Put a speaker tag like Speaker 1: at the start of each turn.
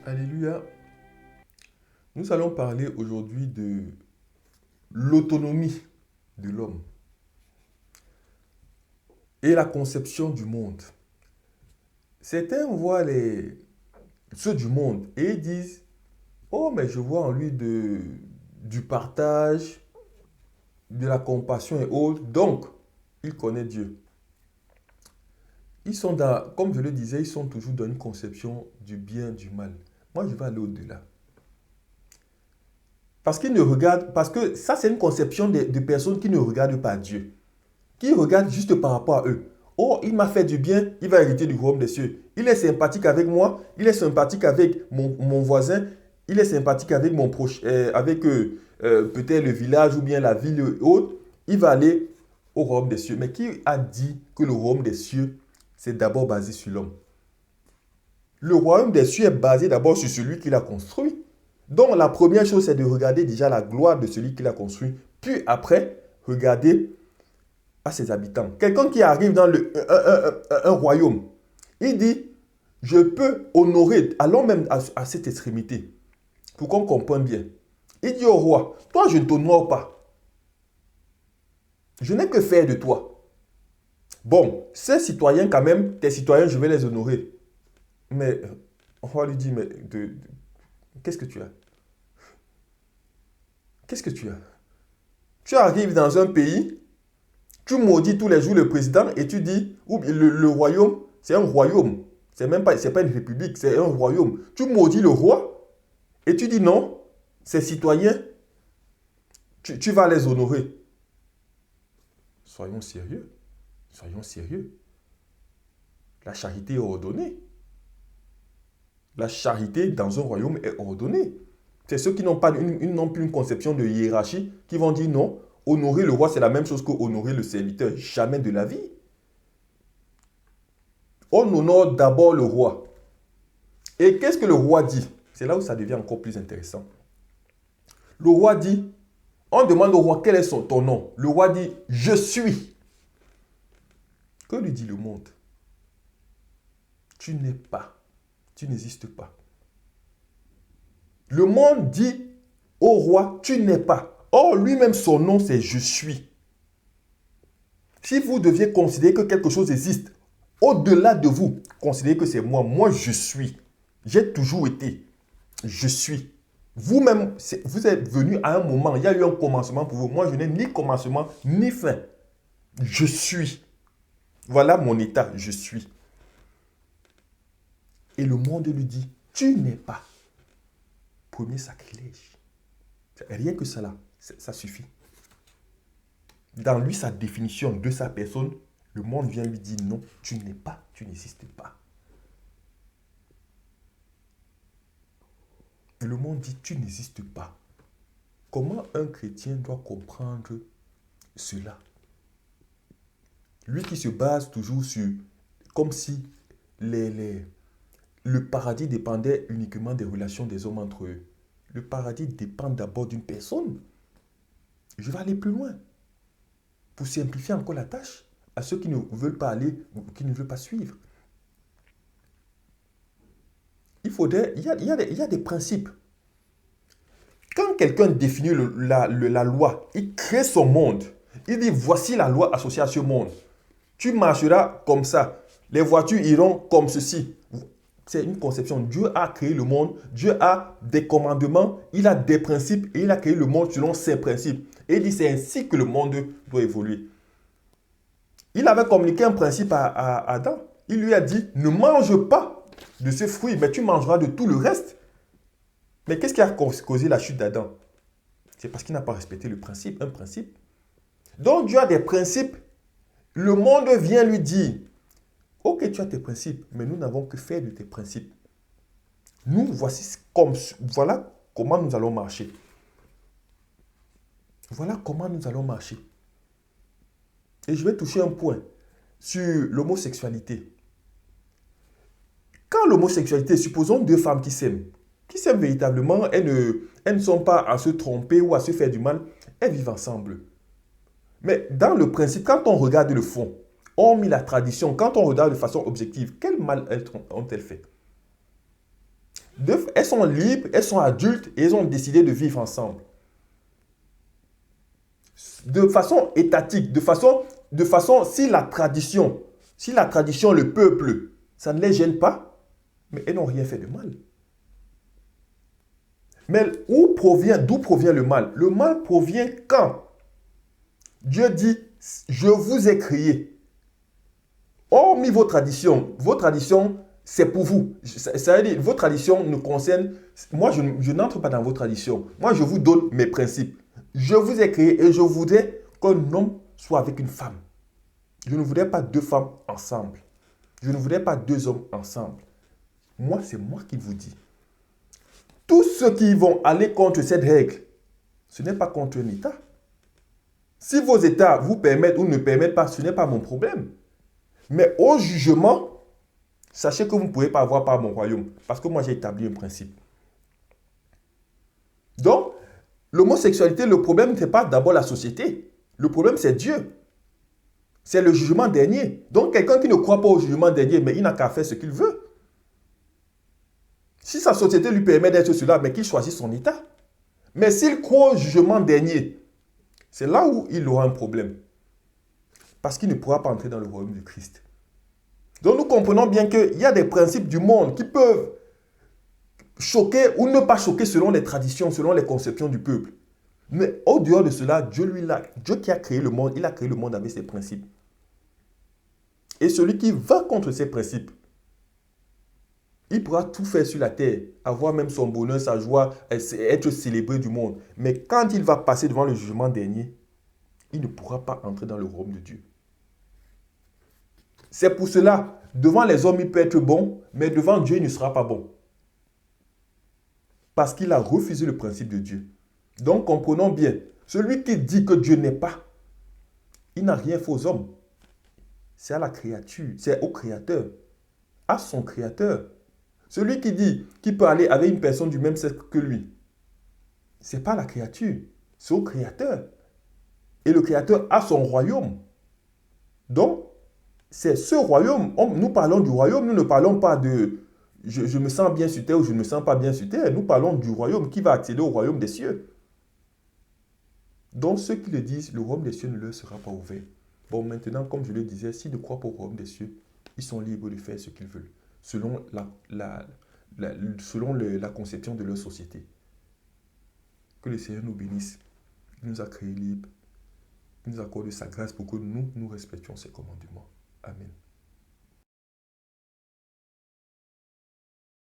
Speaker 1: Alléluia. Nous allons parler aujourd'hui de l'autonomie de l'homme et la conception du monde. Certains voient ceux du monde et ils disent, oh, mais je vois en lui du partage, de la compassion et autres. Donc, il connaît Dieu. Comme je le disais, ils sont toujours dans une conception du bien, du mal. Moi, je vais aller au-delà. Parce que ça, c'est une conception de personnes qui ne regardent pas Dieu, qui regardent juste par rapport à eux. Oh, il m'a fait du bien, il va hériter du royaume des cieux. Il est sympathique avec moi, il est sympathique avec mon voisin, il est sympathique avec mon proche, peut-être le village ou bien la ville haute. Il va aller au royaume des cieux. Mais qui a dit que le royaume des cieux, c'est d'abord basé sur l'homme? Le royaume des cieux est basé d'abord sur celui qui l'a construit. Donc la première chose, c'est de regarder déjà la gloire de celui qui l'a construit. Puis après, regarder à ses habitants. Quelqu'un qui arrive dans un royaume, il dit, je peux honorer, allons même à cette extrémité, pour qu'on comprenne bien. Il dit au roi, toi je ne t'honore pas. Je n'ai que faire de toi. Bon, ces citoyens quand même, tes citoyens, je vais les honorer. Mais on va lui dire, mais qu'est-ce que tu as? Qu'est-ce que tu as? Tu arrives dans un pays, tu maudis tous les jours le président et tu dis, ou le royaume, c'est un royaume. C'est pas une république, c'est un royaume. Tu maudis le roi et tu dis non, ces citoyens, tu vas les honorer. Soyons sérieux. Soyons sérieux. La charité est ordonnée. La charité dans un royaume est ordonnée. C'est ceux qui n'ont pas non plus une conception de hiérarchie qui vont dire non, honorer le roi, c'est la même chose que honorer le serviteur. Jamais de la vie. On honore d'abord le roi. Et qu'est-ce que le roi dit? C'est là où ça devient encore plus intéressant. Le roi dit, on demande au roi quel est ton nom. Le roi dit, je suis. Que lui dit le monde? Tu n'es pas. Tu n'existes pas. Le monde dit au roi, tu n'es pas. Or, lui-même, son nom, c'est je suis. Si vous deviez considérer que quelque chose existe, au-delà de vous, considérez que c'est moi. Moi, je suis. J'ai toujours été. Je suis. Vous-même, vous êtes venu à un moment, il y a eu un commencement pour vous. Moi, je n'ai ni commencement, ni fin. Je suis. Voilà mon état, je suis. Et le monde lui dit, tu n'es pas. Premier sacrilège. Rien que cela, ça suffit. Dans lui, sa définition de sa personne, le monde vient lui dire non, tu n'es pas, tu n'existes pas. Et le monde dit, tu n'existes pas. Comment un chrétien doit comprendre cela? Lui qui se base toujours sur, comme si le paradis dépendait uniquement des relations des hommes entre eux. Le paradis dépend d'abord d'une personne. Je vais aller plus loin. Pour simplifier encore la tâche à ceux qui ne veulent pas aller ou qui ne veulent pas suivre. Il y a des principes. Quand quelqu'un définit la loi, il crée son monde. Il dit, voici la loi associée à ce monde. Tu marcheras comme ça. Les voitures iront comme ceci. C'est une conception. Dieu a créé le monde. Dieu a des commandements. Il a des principes. Et il a créé le monde selon ses principes. Et il dit, c'est ainsi que le monde doit évoluer. Il avait communiqué un principe à Adam. Il lui a dit, ne mange pas de ce fruit, mais tu mangeras de tout le reste. Mais qu'est-ce qui a causé la chute d'Adam? C'est parce qu'il n'a pas respecté le principe, un principe. Donc Dieu a des principes. Le monde vient lui dire, ok, tu as tes principes, mais nous n'avons que faire de tes principes. Voilà comment nous allons marcher. Voilà comment nous allons marcher. Et je vais toucher un point sur l'homosexualité. Quand l'homosexualité, supposons deux femmes qui s'aiment véritablement, elles ne sont pas à se tromper ou à se faire du mal, elles vivent ensemble. Mais dans le principe, quand on regarde le fond, hormis la tradition, quand on regarde de façon objective, quel mal ont-elles fait? Elles sont libres, elles sont adultes et elles ont décidé de vivre ensemble. De façon étatique, de façon si la tradition, le peuple, ça ne les gêne pas, mais elles n'ont rien fait de mal. Mais d'où provient le mal? Le mal provient quand Dieu dit, je vous ai créé. Hormis vos traditions, c'est pour vous. Ça veut dire, vos traditions nous concernent. Moi, je n'entre pas dans vos traditions. Moi, je vous donne mes principes. Je vous ai créé et je voudrais qu'un homme soit avec une femme. Je ne voudrais pas deux femmes ensemble. Je ne voudrais pas deux hommes ensemble. Moi, c'est moi qui vous dis. Tous ceux qui vont aller contre cette règle, ce n'est pas contre un État. Si vos États vous permettent ou ne permettent pas, ce n'est pas mon problème. Mais au jugement, sachez que vous ne pouvez pas avoir par mon royaume. Parce que moi, j'ai établi un principe. Donc, l'homosexualité, le problème, ce n'est pas d'abord la société. Le problème, c'est Dieu. C'est le jugement dernier. Donc, quelqu'un qui ne croit pas au jugement dernier, mais il n'a qu'à faire ce qu'il veut. Si sa société lui permet d'être cela, mais qu'il choisisse son état. Mais s'il croit au jugement dernier, c'est là où il aura un problème. Parce qu'il ne pourra pas entrer dans le royaume de Christ. Donc nous comprenons bien qu'il y a des principes du monde qui peuvent choquer ou ne pas choquer selon les traditions, selon les conceptions du peuple. Mais au dehors de cela, Dieu qui a créé le monde, il a créé le monde avec ses principes. Et celui qui va contre ces principes, il pourra tout faire sur la terre, avoir même son bonheur, sa joie, être célébré du monde. Mais quand il va passer devant le jugement dernier, il ne pourra pas entrer dans le royaume de Dieu. C'est pour cela, devant les hommes, il peut être bon, mais devant Dieu, il ne sera pas bon. Parce qu'il a refusé le principe de Dieu. Donc, comprenons bien, celui qui dit que Dieu n'est pas, il n'a rien fait aux hommes. C'est à la créature, c'est au Créateur, à son Créateur. Celui qui dit qu'il peut aller avec une personne du même sexe que lui, ce n'est pas la créature, c'est au Créateur. Et le Créateur a son royaume. Donc, c'est ce royaume. Nous parlons du royaume, nous ne parlons pas de je me sens bien sur terre ou je ne me sens pas bien sur terre. Nous parlons du royaume qui va accéder au royaume des cieux. Donc, ceux qui le disent, le royaume des cieux ne leur sera pas ouvert. Bon, maintenant, comme je le disais, s'ils ne croient pas au royaume des cieux, ils sont libres de faire ce qu'ils veulent, selon la conception de leur société. Que le Seigneur nous bénisse. Il nous a créés libres. Il nous accorde sa grâce pour que nous respections ses commandements. Amen.